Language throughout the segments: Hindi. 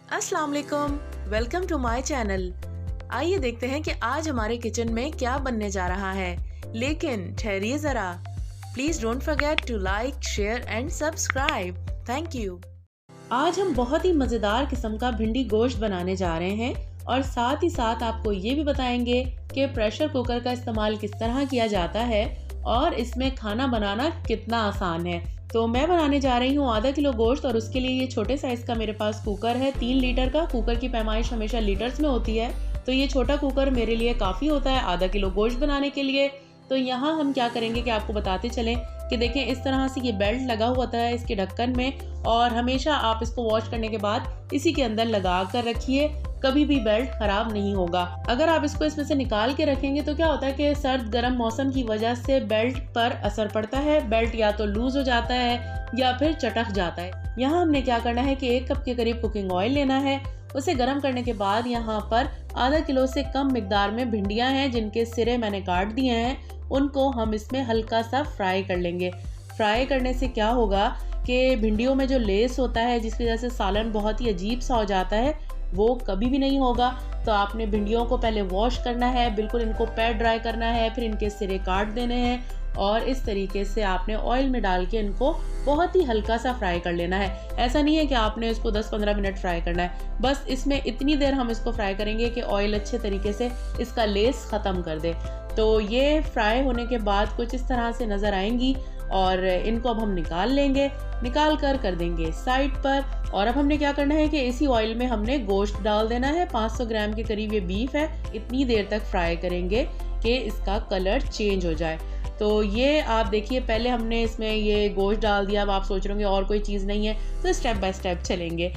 अस्सलाम वालेकुम, वेलकम टू माय चैनल। आइए देखते हैं कि आज हमारे किचन में क्या बनने जा रहा है। लेकिन ठहरिए ज़रा, please don't forget to like, share and subscribe. Thank you. आज हम बहुत ही मज़ेदार किस्म का भिंडी गोश्त बनाने जा रहे हैं और साथ ही साथ आपको ये भी बताएंगे कि प्रेशर कुकर का इस्तेमाल किस तरह किया जाता है और इसमें खाना बनाना कितना आसान है। तो मैं बनाने जा रही हूँ आधा किलो गोश्त और उसके लिए ये छोटे साइज़ का मेरे पास कुकर है 3 लीटर का। कुकर की पैमाइश हमेशा लीटर्स में होती है, तो ये छोटा कुकर मेरे लिए काफ़ी होता है आधा किलो गोश्त बनाने के लिए। तो यहाँ हम क्या करेंगे कि आपको बताते चलें कि देखें इस तरह से ये बेल्ट लगा हुआ होता है इसके ढक्कन में, और हमेशा आप इसको वॉश करने के बाद इसी के अंदर लगा कर रखिए, कभी भी बेल्ट खराब नहीं होगा। अगर आप इसको इसमें से निकाल के रखेंगे तो क्या होता है कि सर्द गर्म मौसम की वजह से बेल्ट पर असर पड़ता है, बेल्ट या तो लूज हो जाता है या फिर चटक जाता है। यहाँ हमने क्या करना है कि 1 कप के करीब कुकिंग ऑयल लेना है। उसे गर्म करने के बाद यहाँ पर आधा किलो से कम मिकदार में भिंडियाँ हैं जिनके सिरे मैंने काट दिए हैं, उनको हम इसमें हल्का सा फ्राई कर लेंगे। फ्राई करने से क्या होगा कि भिंडियों में जो लेस होता है जिसकी वजह से सालन बहुत ही अजीब सा हो जाता है, वो कभी भी नहीं होगा। तो आपने भिंडियों को पहले वॉश करना है, बिल्कुल इनको पैड ड्राई करना है, फिर इनके सिरे काट देने हैं और इस तरीके से आपने ऑयल में डाल के इनको बहुत ही हल्का सा फ्राई कर लेना है। ऐसा नहीं है कि आपने इसको 10-15 मिनट फ्राई करना है, बस इसमें इतनी देर हम इसको फ्राई करेंगे कि ऑयल अच्छे तरीके से इसका लेस ख़त्म कर दे। तो ये फ्राई होने के बाद कुछ इस तरह से नज़र आएंगी और इनको अब हम निकाल लेंगे। निकाल कर देंगे साइड पर। और अब हमने क्या करना है कि इसी ऑयल में हमने गोश्त डाल देना है। 500 ग्राम के करीब ये बीफ है। इतनी देर तक फ्राई करेंगे कि इसका कलर चेंज हो जाए। तो ये आप देखिए, पहले हमने इसमें ये गोश्त डाल दिया, अब आप सोच रहे होंगे और कोई चीज़ नहीं है, तो स्टेप बाय स्टेप चलेंगे।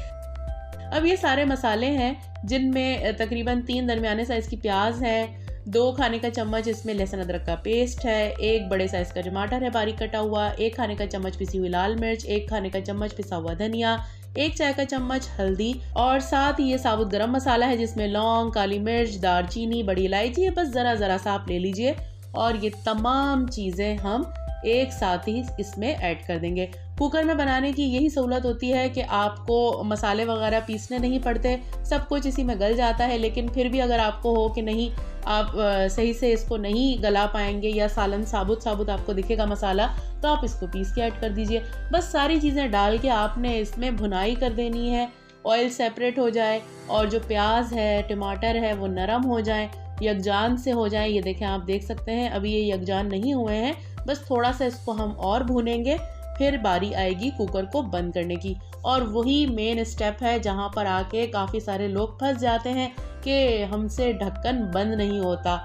अब ये सारे मसाले हैं जिनमें तकरीबन 3 दरमियाने साइज़ की प्याज है, 2 खाने का चम्मच इसमें लहसुन अदरक का पेस्ट है, 1 बड़े साइज़ का टमाटर है बारीक कटा हुआ, 1 खाने का चम्मच पिसी हुई लाल मिर्च, 1 खाने का चम्मच पिसा हुआ धनिया, 1 चाय का चम्मच हल्दी और साथ ही ये साबुत गरम मसाला है जिसमें लौंग, काली मिर्च, दालचीनी, बड़ी इलायची, बस ज़रा सा आप ले लीजिए और ये तमाम चीज़ें हम एक साथ ही इसमें ऐड कर देंगे। कुकर में बनाने की यही सहूलत होती है कि आपको मसाले वगैरह पीसने नहीं पड़ते, सब कुछ इसी में गल जाता है। लेकिन फिर भी अगर आपको हो कि नहीं आप सही से इसको नहीं गला पाएंगे या सालन साबुत आपको दिखेगा मसाला, तो आप इसको पीस के ऐड कर दीजिए। बस सारी चीज़ें डाल के आपने इसमें भुनाई कर देनी है, ऑयल सेपरेट हो जाए और जो प्याज है टमाटर है वो नरम हो जाए, यकजान से हो जाए। ये देखें, आप देख सकते हैं अभी ये यकजान नहीं हुए हैं, बस थोड़ा सा इसको हम और भूनेंगे, फिर बारी आएगी कुकर को बंद करने की। और वही मेन स्टेप है जहाँ पर आके काफ़ी सारे लोग फंस जाते हैं कि हमसे ढक्कन बंद नहीं होता।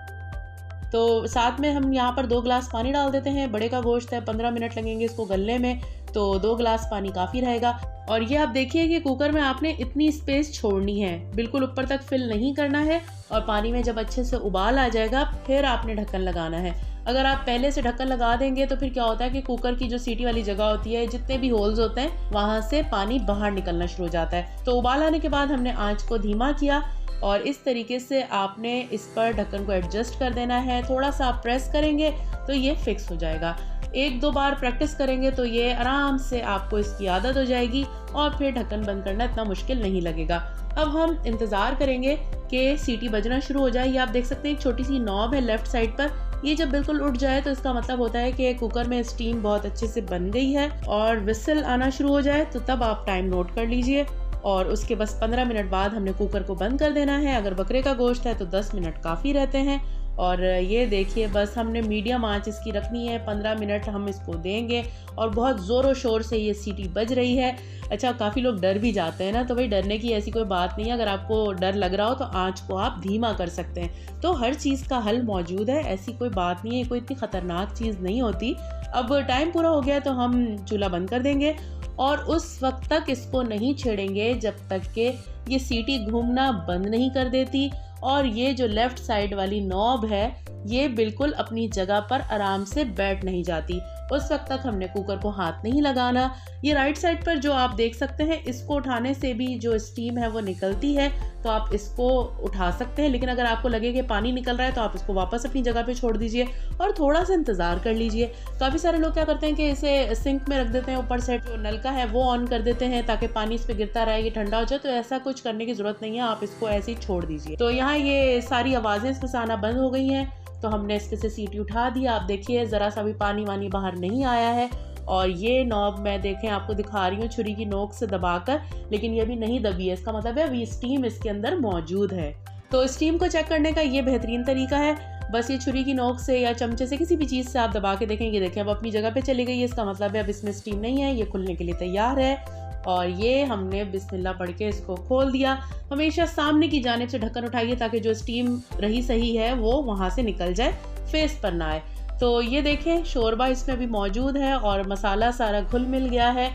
तो साथ में हम यहाँ पर 2 गिलास पानी डाल देते हैं। बड़े का गोश्त है, 15 मिनट लगेंगे इसको गलने में, तो 2 गिलास पानी काफ़ी रहेगा। और ये आप देखिए कि कुकर में आपने इतनी स्पेस छोड़नी है, बिल्कुल ऊपर तक फिल नहीं करना है। और पानी में जब अच्छे से उबाल आ जाएगा फिर आपने ढक्कन लगाना है। अगर आप पहले से ढक्कन लगा देंगे तो फिर क्या होता है कि कुकर की जो सीटी वाली जगह होती है, जितने भी होल्स होते हैं वहाँ से पानी बाहर निकलना शुरू हो जाता है। तो उबाल आने के बाद हमने आंच को धीमा किया और इस तरीके से आपने इस पर ढक्कन को एडजस्ट कर देना है। थोड़ा सा आप प्रेस करेंगे तो ये फिक्स हो जाएगा। 1-2 बार प्रैक्टिस करेंगे तो ये आराम से आपको इसकी आदत हो जाएगी और फिर ढक्कन बंद करना इतना मुश्किल नहीं लगेगा। अब हम इंतज़ार करेंगे कि सीटी बजना शुरू हो जाए। ये आप देख सकते हैं एक छोटी सी नॉब है लेफ़्ट साइड पर, ये जब बिल्कुल उठ जाए तो इसका मतलब होता है कि कुकर में स्टीम बहुत अच्छे से बन गई है। और विसल आना शुरू हो जाए तो तब आप टाइम नोट कर लीजिए और उसके बस 15 मिनट बाद हमने कुकर को बंद कर देना है। अगर बकरे का गोश्त है तो 10 मिनट काफ़ी रहते हैं। और ये देखिए, बस हमने मीडियम आंच इसकी रखनी है, 15 मिनट हम इसको देंगे और बहुत ज़ोरों शोर से ये सीटी बज रही है। अच्छा, काफ़ी लोग डर भी जाते हैं ना, तो भाई डरने की ऐसी कोई बात नहीं है। अगर आपको डर लग रहा हो तो आंच को आप धीमा कर सकते हैं। तो हर चीज़ का हल मौजूद है, ऐसी कोई बात नहीं है, कोई इतनी ख़तरनाक चीज़ नहीं होती। अब टाइम पूरा हो गया तो हम चूल्हा बंद कर देंगे और उस वक्त तक इसको नहीं छेड़ेंगे जब तक कि ये सीटी घूमना बंद नहीं कर देती और ये जो लेफ़्ट साइड वाली नॉब है ये बिल्कुल अपनी जगह पर आराम से बैठ नहीं जाती। उस वक्त तक हमने कुकर को हाथ नहीं लगाना। ये राइट साइड पर जो आप देख सकते हैं, इसको उठाने से भी जो स्टीम है वो निकलती है, तो आप इसको उठा सकते हैं। लेकिन अगर आपको लगे कि पानी निकल रहा है तो आप इसको वापस अपनी जगह पे छोड़ दीजिए और थोड़ा सा इंतज़ार कर लीजिए। काफ़ी सारे लोग क्या करते हैं कि इसे सिंक में रख देते हैं, ऊपर से जो नलका है वो ऑन कर देते हैं ताकि पानी इस पर गिरता रहे, ये ठंडा हो जाए। तो ऐसा कुछ करने की ज़रूरत नहीं है, आप इसको ऐसे ही छोड़ दीजिए। तो यहाँ ये सारी आवाज़ें इसमें से आना बंद हो गई हैं, तो हमने इसके से सीटी उठा दी। आप देखिए ज़रा सा भी पानी वानी बाहर नहीं आया है। और ये नॉब मैं देखें आपको दिखा रही हूँ छुरी की नोक से दबाकर, लेकिन ये भी नहीं दबी है। इसका मतलब है अभी स्टीम इसके अंदर मौजूद है। तो स्टीम को चेक करने का ये बेहतरीन तरीका है, बस ये छुरी की नोक से या चमचे से किसी भी चीज़ से आप दबा के देखें। ये देखें अब अपनी जगह पे चली गई है, इसका मतलब है अब इसमें स्टीम नहीं है, ये खुलने के लिए तैयार है। और ये हमने बिस्मिल्लाह पढ़ के इसको खोल दिया। हमेशा सामने की जानिब से ढक्कन उठाइए ताकि जो स्टीम रही सही है वो वहाँ से निकल जाए, फेस पर ना आए। तो ये देखें शोरबा इसमें भी मौजूद है और मसाला सारा घुल मिल गया है।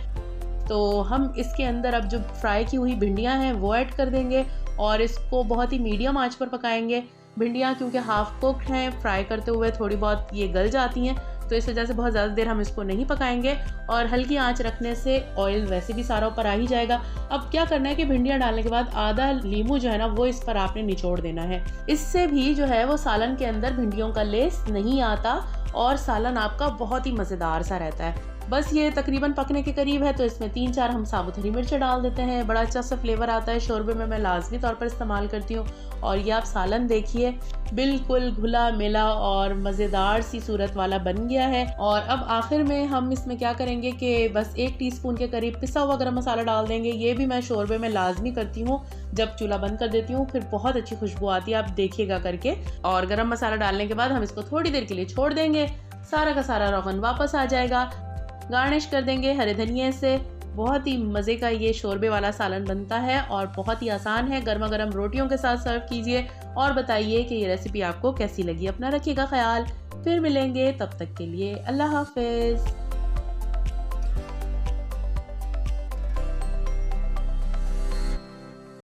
तो हम इसके अंदर अब जो फ्राई की हुई भिंडियाँ हैं वो ऐड कर देंगे और इसको बहुत ही मीडियम आंच पर पकाएंगे। भिंडियाँ क्योंकि हाफ कुक्ड हैं, फ्राई करते हुए थोड़ी बहुत ये गल जाती हैं, तो इस वजह से बहुत ज़्यादा देर हम इसको नहीं पकाएंगे। और हल्की आंच रखने से ऑयल वैसे भी सारा ऊपर आ ही जाएगा। अब क्या करना है कि भिंडियाँ डालने के बाद आधा लीमू जो है ना वो इस पर आपने निचोड़ देना है। इससे भी जो है वो सालन के अंदर भिंडियों का लेस नहीं आता और सालन आपका बहुत ही मज़ेदार सा रहता है। बस ये तकरीबन पकने के करीब है, तो इसमें 3-4 हम साबुत हरी मिर्च डाल देते हैं। बड़ा अच्छा सा फ्लेवर आता है शोरबे में, मैं लाजमी तौर पर इस्तेमाल करती हूँ। और ये आप सालन देखिए बिल्कुल घुला मिला और मज़ेदार सी सूरत वाला बन गया है। और अब आखिर में हम इसमें क्या करेंगे कि बस 1 टीस्पून के करीब पिसा हुआ गरम मसाला डाल देंगे। ये भी मैं शोरबे में लाजमी करती हूँ, जब चूल्हा बंद कर देती हूँ फिर बहुत अच्छी खुशबू आती है, आप देखिएगा करके। और गरम मसाला डालने के बाद हम इसको थोड़ी देर के लिए छोड़ देंगे, सारा का सारा रोगन वापस आ जाएगा। गार्निश कर देंगे हरे धनिए से। बहुत ही मज़े का ये शोरबे वाला सालन बनता है और बहुत ही आसान है। गर्मा गर्म रोटियों के साथ सर्व कीजिए और बताइए कि ये रेसिपी आपको कैसी लगी। अपना रखिएगा ख्याल, फिर मिलेंगे, तब तक के लिए अल्लाह हाफिज़।